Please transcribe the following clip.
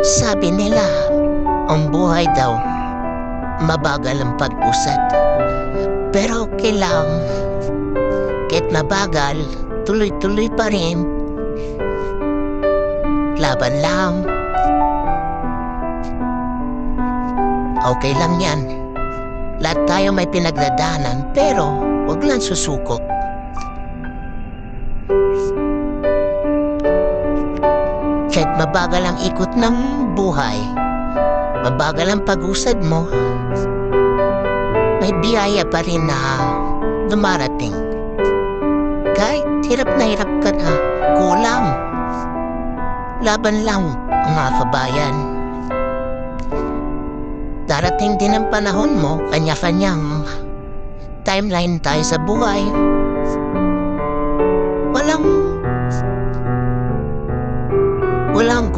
Sabi nila, ang buhay daw, mabagal ang pag-usad. Pero kahit mabagal, tuloy-tuloy pa rin. Laban lang. Okay lang yan. Lahat tayo may pinagdadaanan, pero huwag lang susuko. Kahit mabagal ang ikot ng buhay, mabagal ang pag-usad mo, may biyaya pa rin na dumarating. Kahit hirap ka na, kulang. Laban lang, mga kabayan. Darating din ang panahon mo, kanya-kanyang timeline tayo sa buhay. Walang